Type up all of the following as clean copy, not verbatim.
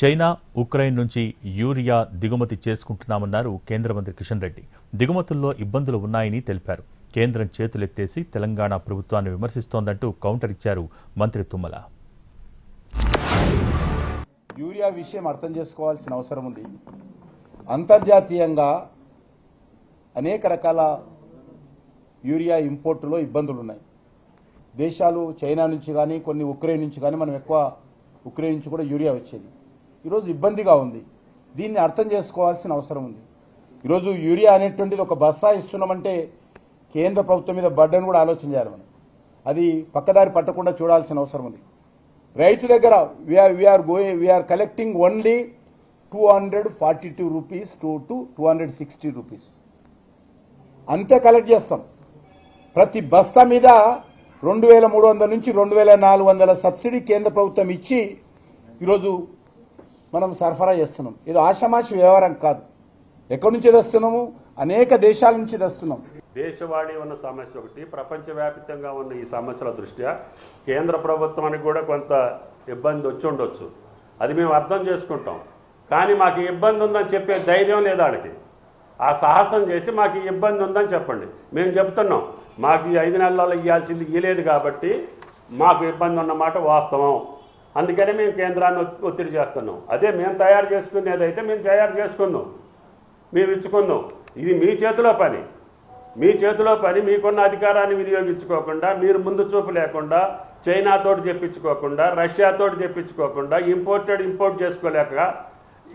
China, Ukraine నుంచి urea దిగుమతి చేసుకుంటున్నామన్నారు కేంద్ర మంత్రి కిషన్ రెడ్డి. దిగుమతుల్లో ఇబ్బందులు ఉన్నాయని తెలిపారు. కేంద్రం చేతులెత్తేసి తెలంగాణ ప్రభుత్వాన్ని విమర్శిస్తోందంటూ కౌంటర్ ఇచ్చారు మంత్రి తుమ్మల. యూరియా విషయం అర్థం చేసుకోవాల్సిన అవసరం ఉంది. అంతర్జాతీయంగా అనేక రకాల యూరియా ఇంపోర్టులో ఇబ్బందులు ఉన్నాయి. దేశాలు చైనా నుంచి కానీ కొన్ని ఉక్రెయిన్ నుంచి కానీ మనం ఎక్కువ ఉక్రెయిన్ నుంచి కూడా యూరియా వచ్చేది. ఈరోజు ఇబ్బందిగా ఉంది. దీన్ని అర్థం చేసుకోవాల్సిన అవసరం ఉంది. ఈరోజు యూరియా అనేటువంటిది ఒక బస్సా ఇస్తున్నామంటే కేంద్ర ప్రభుత్వం మీద బర్డన్ కూడా ఆలోచన చేయాలి. మనం అది పక్కదారి పట్టకుండా చూడాల్సిన అవసరం ఉంది. రైతు దగ్గర we are collecting only 242 rupees to 260 rupees అంతే కలెక్ట్ చేస్తాం. ప్రతి బస్తా మీద 2300 నుంచి 2400 సబ్సిడీ కేంద్ర ప్రభుత్వం ఇచ్చి ఈరోజు మనం సరఫరా చేస్తున్నాం. ఇది ఆషామాషి వ్యవహారం కాదు. ఎక్కడి నుంచి తెస్తున్నాము? అనేక దేశాల నుంచి తెస్తున్నాం. దేశవాళీ ఉన్న సమస్య ఒకటి, ప్రపంచవ్యాప్తంగా ఉన్న ఈ సమస్యల దృష్ట్యా కేంద్ర ప్రభుత్వానికి కూడా కొంత ఇబ్బంది వచ్చి ఉండొచ్చు. అది మేము అర్థం చేసుకుంటాం. కానీ మాకు ఇబ్బంది ఉందని చెప్పే ధైర్యం లేదు వాళ్ళకి. ఆ సాహసం చేసి మాకు ఇబ్బంది ఉందని చెప్పండి. మేము చెప్తున్నాం, మాకు ఈ 5 నెలల్లో ఇవ్వాల్సింది ఇవ్వలేదు కాబట్టి మాకు ఇబ్బంది ఉన్నమాట వాస్తవం. అందుకని మేము కేంద్రాన్ని ఒత్తిడి చేస్తున్నాం. అదే మేము తయారు చేసుకునేదైతే మేము తయారు చేసుకుందాం, మేము ఇచ్చుకుందాం. ఇది మీ చేతిలో పని. మీ చేతిలో పని. మీకున్న అధికారాన్ని వినియోగించుకోకుండా, మీరు ముందు చూపు లేకుండా, చైనాతోటి తెప్పించుకోకుండా, రష్యాతోటి తెప్పించుకోకుండా, ఇంపోర్ట్ చేసుకోలేక,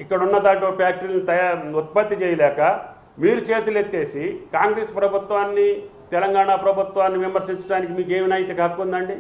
ఇక్కడ ఉన్న దాంట్లో ఫ్యాక్టరీలను ఉత్పత్తి చేయలేక మీరు చేతులు ఎత్తేసి కాంగ్రెస్ ప్రభుత్వాన్ని, తెలంగాణ ప్రభుత్వాన్ని విమర్శించడానికి మీకు ఏమి నైతిక హక్కు ఉందండి?